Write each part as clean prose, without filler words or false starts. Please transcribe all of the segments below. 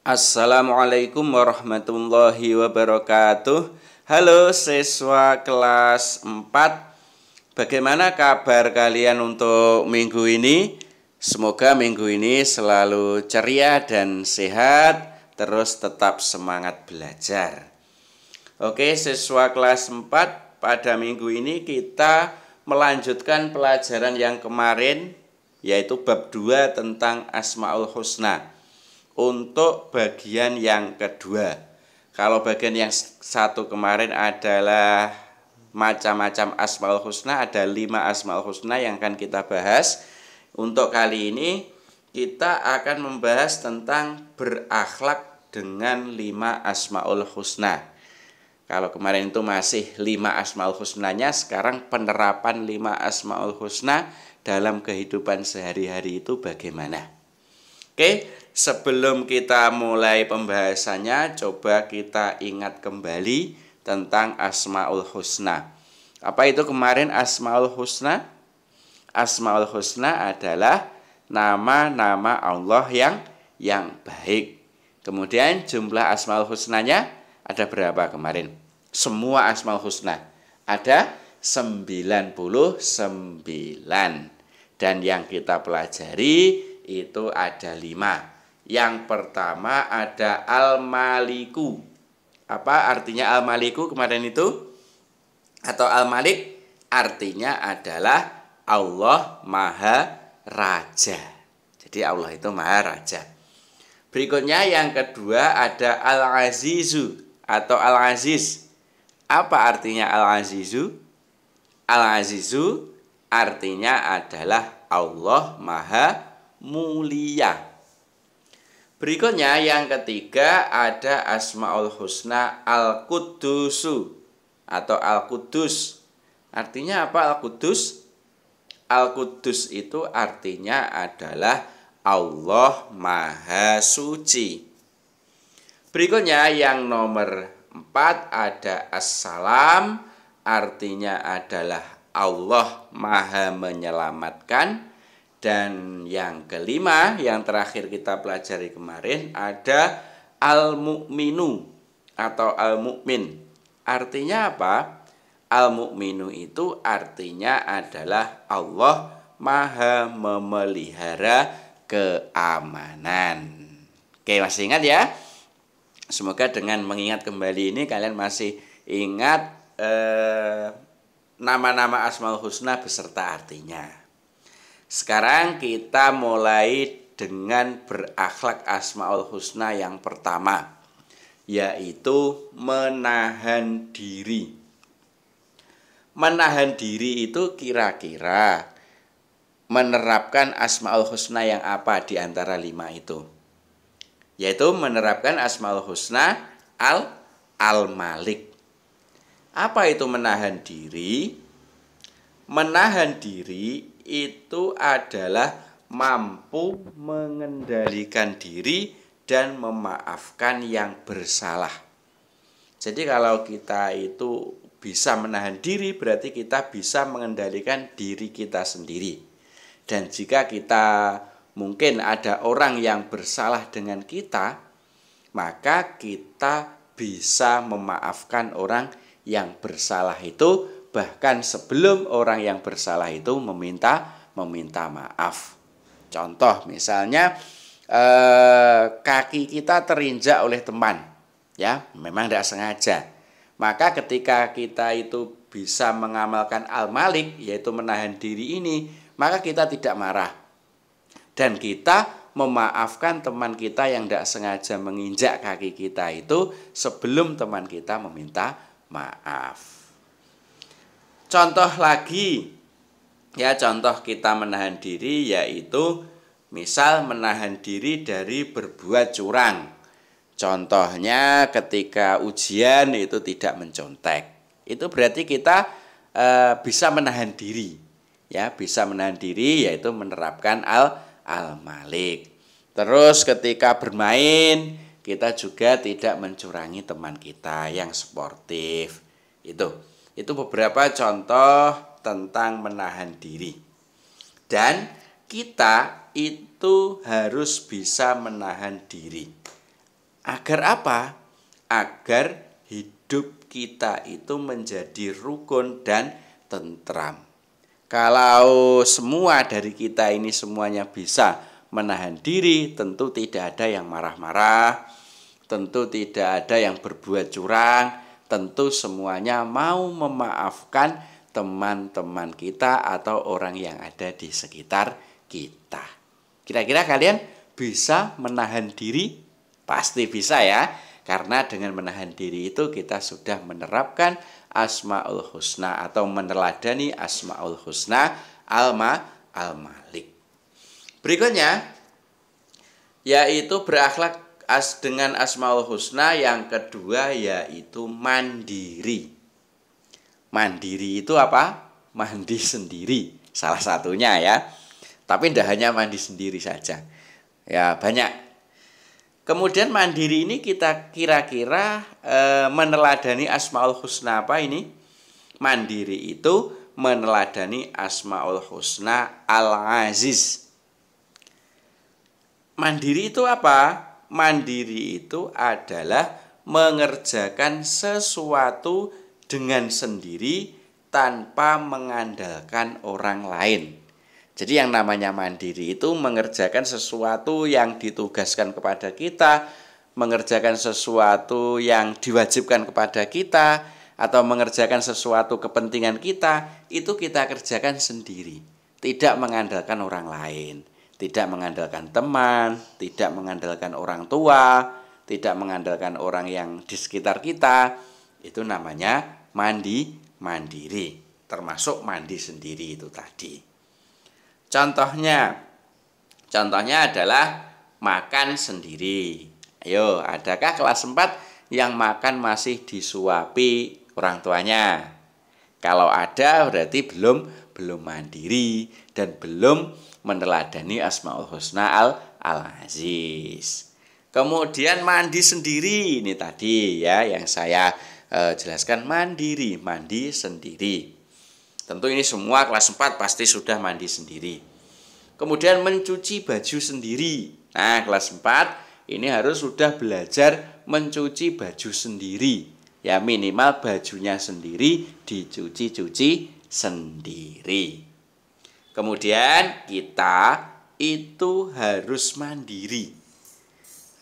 Assalamualaikum warahmatullahi wabarakatuh. Halo siswa kelas 4. Bagaimana kabar kalian untuk minggu ini? Semoga minggu ini selalu ceria dan sehat, terus tetap semangat belajar. Oke, siswa kelas 4, pada minggu ini kita melanjutkan pelajaran yang kemarin, yaitu bab 2 tentang Asmaul Husna. Untuk bagian yang kedua, kalau bagian yang satu kemarin adalah macam-macam Asmaul Husna, ada 5 Asmaul Husna yang akan kita bahas. Untuk kali ini kita akan membahas tentang berakhlak dengan 5 Asmaul Husna. Kalau kemarin itu masih 5 Asmaul Husnanya, sekarang penerapan 5 Asmaul Husna dalam kehidupan sehari-hari itu bagaimana? Oke, sebelum kita mulai pembahasannya, coba kita ingat kembali tentang Asmaul Husna. Apa itu kemarin Asmaul Husna? Asmaul Husna adalah nama-nama Allah yang baik. Kemudian jumlah Asmaul Husnanya ada berapa kemarin? Semua Asmaul Husna ada 99. Dan yang kita pelajari itu ada 5. Yang pertama ada Al-Maliku. Apa artinya Al-Maliku kemarin itu? Atau Al-Malik artinya adalah Allah Maha Raja. Jadi Allah itu Maha Raja. Berikutnya yang kedua ada Al-Azizu atau Al-Aziz. Apa artinya Al-Azizu? Al-Azizu artinya adalah Allah Maha Mulia. Berikutnya yang ketiga ada Asmaul Husna Al-Qudusu atau Al-Qudus. Artinya apa Al-Qudus? Al-Qudus itu artinya adalah Allah Maha Suci. Berikutnya yang nomor 4 ada As-Salam, artinya adalah Allah Maha Menyelamatkan. Dan yang kelima, yang terakhir kita pelajari kemarin ada Al-Mu'minu atau Al-Mu'min. Artinya apa? Al-Mu'minu itu artinya adalah Allah Maha Memelihara keamanan. Oke, masih ingat ya? Semoga dengan mengingat kembali ini kalian masih ingat nama-nama Asmaul Husna beserta artinya. Sekarang kita mulai dengan berakhlak Asmaul Husna yang pertama, yaitu menahan diri. Menahan diri itu kira-kira menerapkan Asmaul Husna yang apa di antara 5 itu? Yaitu menerapkan Asmaul Husna Al-Malik. Apa itu menahan diri? Menahan diri itu adalah mampu mengendalikan diri dan memaafkan yang bersalah. Jadi kalau kita itu bisa menahan diri, berarti kita bisa mengendalikan diri kita sendiri. Dan jika kita mungkin ada orang yang bersalah dengan kita, maka kita bisa memaafkan orang yang bersalah itu, bahkan sebelum orang yang bersalah itu meminta maaf. Contoh misalnya kaki kita terinjak oleh teman, ya memang tidak sengaja. Maka ketika kita itu bisa mengamalkan Al-Malik, yaitu menahan diri ini, maka kita tidak marah. Dan kita memaafkan teman kita yang tidak sengaja menginjak kaki kita itu sebelum teman kita meminta maaf. Contoh lagi, ya contoh kita menahan diri yaitu misal menahan diri dari berbuat curang. Contohnya ketika ujian itu tidak mencontek. Itu berarti kita bisa menahan diri. Ya, bisa menahan diri yaitu menerapkan Al-Malik. Terus ketika bermain kita juga tidak mencurangi teman kita yang sportif. Itu beberapa contoh tentang menahan diri. Dan kita itu harus bisa menahan diri. Agar apa? Agar hidup kita itu menjadi rukun dan tentram. Kalau semua dari kita ini semuanya bisa menahan diri, tentu tidak ada yang marah-marah, tentu tidak ada yang berbuat curang, tentu semuanya mau memaafkan teman-teman kita atau orang yang ada di sekitar kita. Kira-kira kalian bisa menahan diri? Pasti bisa ya, karena dengan menahan diri itu kita sudah menerapkan Asmaul Husna atau meneladani Asmaul Husna Al-Malik. Berikutnya yaitu berakhlak dengan Asmaul Husna yang kedua yaitu mandiri. Mandiri itu apa? Mandi sendiri salah satunya ya. Tapi tidak hanya mandi sendiri saja. Ya banyak. Kemudian mandiri ini kita kira-kira meneladani Asmaul Husna apa ini? Mandiri itu meneladani Asmaul Husna Al-Aziz. Mandiri itu apa? Mandiri itu adalah mengerjakan sesuatu dengan sendiri tanpa mengandalkan orang lain. Jadi yang namanya mandiri itu mengerjakan sesuatu yang ditugaskan kepada kita, mengerjakan sesuatu yang diwajibkan kepada kita, atau mengerjakan sesuatu kepentingan kita, itu kita kerjakan sendiri. Tidak mengandalkan orang lain, tidak mengandalkan teman, tidak mengandalkan orang tua, tidak mengandalkan orang yang di sekitar kita. Itu namanya mandiri, termasuk mandi sendiri itu tadi. Contohnya adalah makan sendiri. Ayo, adakah kelas 4 yang makan masih disuapi orang tuanya? Kalau ada berarti belum mandiri dan belum meneladani Asmaul Husna Al-Aziz. Kemudian mandi sendiri ini tadi ya yang saya jelaskan mandi sendiri. Tentu ini semua kelas 4 pasti sudah mandi sendiri. Kemudian mencuci baju sendiri. Nah, kelas 4 ini harus sudah belajar mencuci baju sendiri. Ya minimal bajunya sendiri dicuci sendiri. Kemudian kita itu harus mandiri.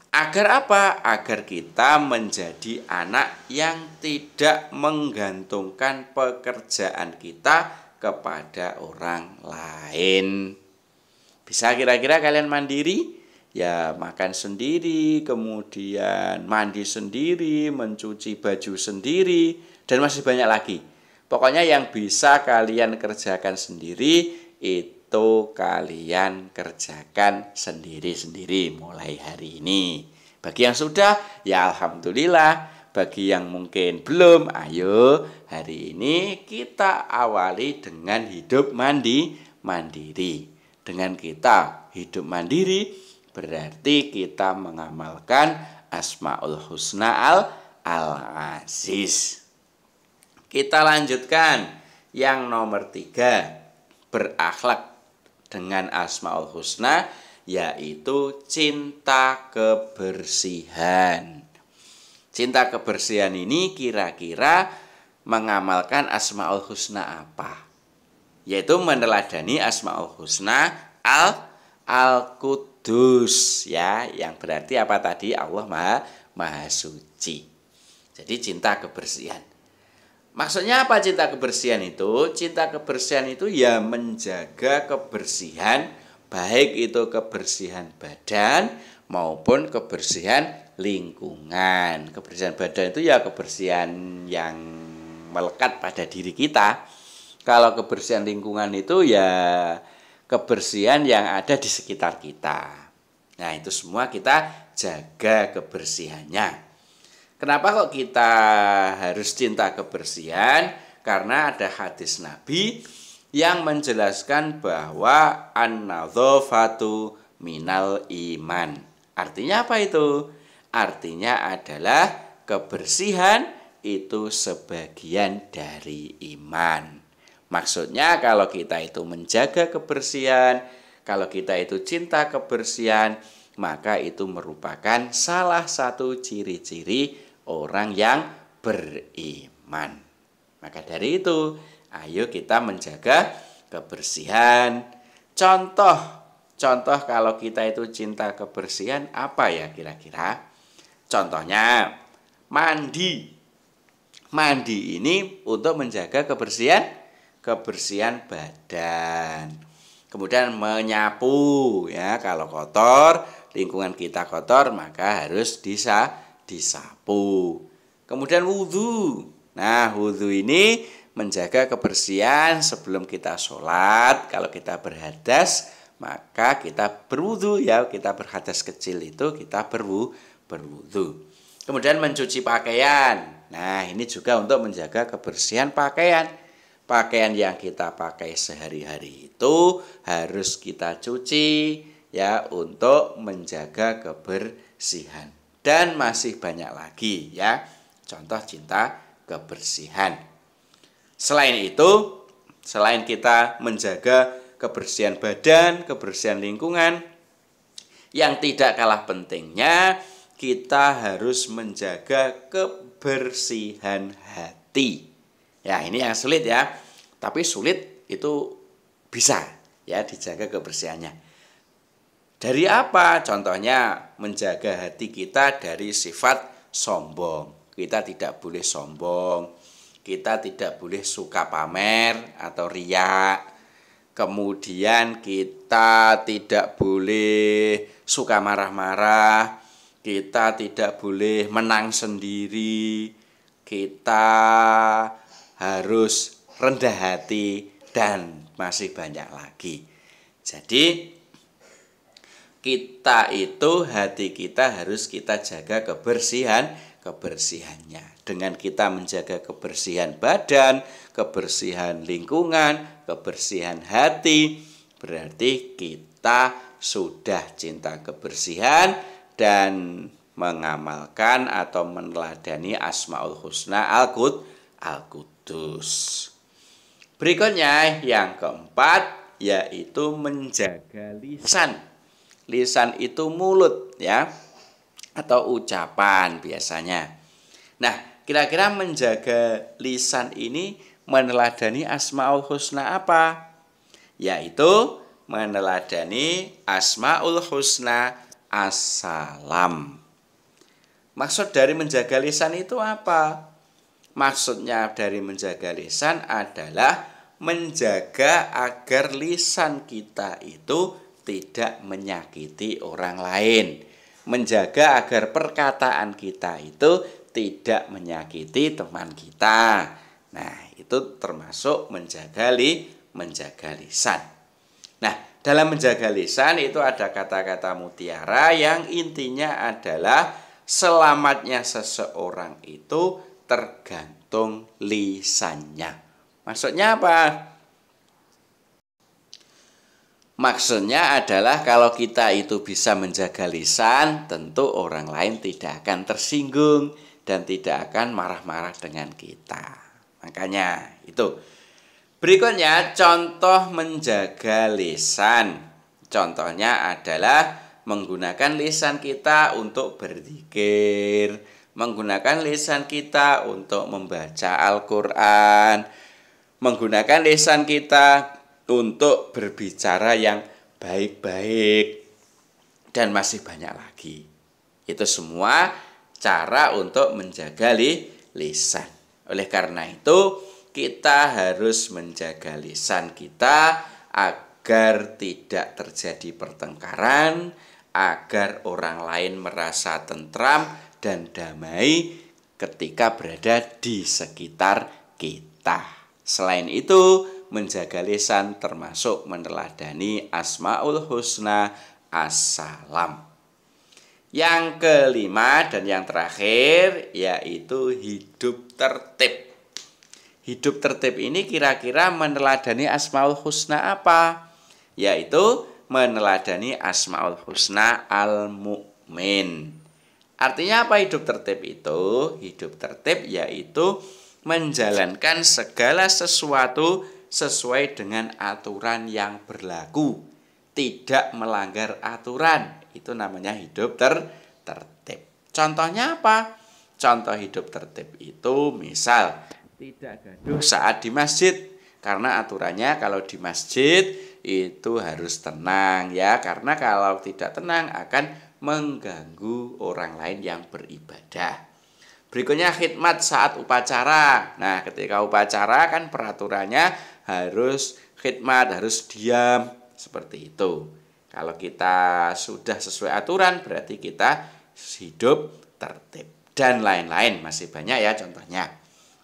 Agar apa? Agar kita menjadi anak yang tidak menggantungkan pekerjaan kita kepada orang lain. Bisa kira-kira kalian mandiri? Ya makan sendiri, kemudian mandi sendiri, mencuci baju sendiri, dan masih banyak lagi. Pokoknya yang bisa kalian kerjakan sendiri itu kalian kerjakan sendiri-sendiri mulai hari ini. Bagi yang sudah, ya alhamdulillah. Bagi yang mungkin belum, ayo hari ini kita awali dengan hidup mandiri. Dengan kita hidup mandiri, berarti kita mengamalkan Asmaul Husna Al-Aziz. Kita lanjutkan yang nomor 3. Berakhlak dengan Asmaul Husna, yaitu cinta kebersihan. Cinta kebersihan ini kira-kira mengamalkan Asmaul Husna apa? Yaitu meneladani Asmaul Husna Al-Qudus ya, yang berarti apa tadi? Allah Maha Suci. Jadi cinta kebersihan. Maksudnya apa cinta kebersihan itu? Cinta kebersihan itu ya menjaga kebersihan, baik itu kebersihan badan maupun kebersihan lingkungan. Kebersihan badan itu ya kebersihan yang melekat pada diri kita. Kalau kebersihan lingkungan itu ya kebersihan yang ada di sekitar kita. Nah itu semua kita jaga kebersihannya. Kenapa kok kita harus cinta kebersihan? Karena ada hadis Nabi yang menjelaskan bahwa an-nadzafatu minal iman. Artinya apa itu? Artinya adalah kebersihan itu sebagian dari iman. Maksudnya kalau kita itu menjaga kebersihan, kalau kita itu cinta kebersihan, maka itu merupakan salah satu ciri-ciri orang yang beriman. Maka dari itu, ayo kita menjaga kebersihan. Contoh kalau kita itu cinta kebersihan apa ya kira-kira? Contohnya mandi. Mandi ini untuk menjaga kebersihan badan. Kemudian menyapu ya, kalau kotor, lingkungan kita kotor maka harus disapu. Kemudian wudhu. Nah, wudhu ini menjaga kebersihan sebelum kita sholat. Kalau kita berhadas, maka kita berwudhu ya. Kita berhadas kecil itu kita berwudhu. Kemudian mencuci pakaian. Nah, ini juga untuk menjaga kebersihan pakaian. Pakaian yang kita pakai sehari-hari itu harus kita cuci ya untuk menjaga kebersihan. Dan masih banyak lagi ya contoh cinta kebersihan. Selain itu, selain kita menjaga kebersihan badan, kebersihan lingkungan, yang tidak kalah pentingnya kita harus menjaga kebersihan hati. Ya, ini yang sulit ya. Tapi sulit itu bisa ya dijaga kebersihannya. Dari apa? Contohnya menjaga hati kita dari sifat sombong. Kita tidak boleh sombong. Kita tidak boleh suka pamer atau riak. Kemudian kita tidak boleh suka marah-marah. Kita tidak boleh menang sendiri. Kita harus rendah hati dan masih banyak lagi. Jadi kita itu hati kita harus kita jaga kebersihannya. Dengan kita menjaga kebersihan badan, kebersihan lingkungan, kebersihan hati, berarti kita sudah cinta kebersihan dan mengamalkan atau meneladani Asmaul Husna Al-Qudus. Berikutnya yang keempat yaitu menjaga lisan. Lisan itu mulut ya, atau ucapan biasanya. Nah, kira-kira menjaga lisan ini meneladani Asmaul Husna apa? Yaitu meneladani Asmaul Husna As-Salam. Maksud dari menjaga lisan itu apa? Maksudnya dari menjaga lisan adalah menjaga agar lisan kita itu tidak menyakiti orang lain. Menjaga agar perkataan kita itu tidak menyakiti teman kita. Nah, itu termasuk menjaga lisan. Nah, dalam menjaga lisan itu ada kata-kata mutiara yang intinya adalah selamatnya seseorang itu tergantung lisannya. Maksudnya apa? Maksudnya adalah kalau kita itu bisa menjaga lisan, tentu orang lain tidak akan tersinggung dan tidak akan marah-marah dengan kita. Makanya itu. Berikutnya contoh menjaga lisan. Contohnya adalah menggunakan lisan kita untuk berzikir, menggunakan lisan kita untuk membaca Al-Quran, menggunakan lisan kita untuk berbicara yang baik-baik, dan masih banyak lagi. Itu semua cara untuk menjaga lisan. Oleh karena itu, kita harus menjaga lisan kita agar tidak terjadi pertengkaran, agar orang lain merasa tentram dan damai ketika berada di sekitar kita. Selain itu, menjaga lisan termasuk meneladani Asmaul Husna As-Salam. Yang kelima dan yang terakhir yaitu hidup tertib. Hidup tertib ini kira-kira meneladani Asmaul Husna apa? Yaitu meneladani Asmaul Husna Al-Mu'min. Artinya apa hidup tertib itu? Hidup tertib yaitu menjalankan segala sesuatu sesuai dengan aturan yang berlaku, tidak melanggar aturan. itu namanya hidup tertib. Contohnya apa? Contoh hidup tertib itu misal tidak gaduh saat di masjid. Karena aturannya kalau di masjid itu harus tenang ya. Karena kalau tidak tenang akan mengganggu orang lain yang beribadah. Berikutnya khidmat saat upacara. Nah, ketika upacara kan peraturannya harus khidmat, harus diam, seperti itu. Kalau kita sudah sesuai aturan berarti kita hidup tertib. Dan lain-lain, masih banyak ya contohnya.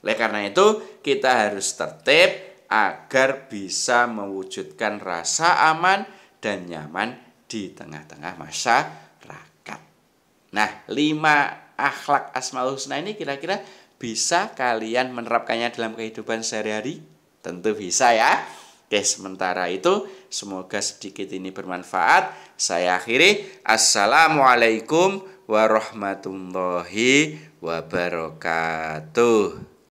Oleh karena itu kita harus tertib agar bisa mewujudkan rasa aman dan nyaman di tengah-tengah masyarakat. Nah, 5 akhlak Asmaul Husna ini kira-kira bisa kalian menerapkannya dalam kehidupan sehari-hari? Tentu bisa ya. Oke, sementara itu semoga sedikit ini bermanfaat. Saya akhiri. Assalamualaikum warahmatullahi wabarakatuh.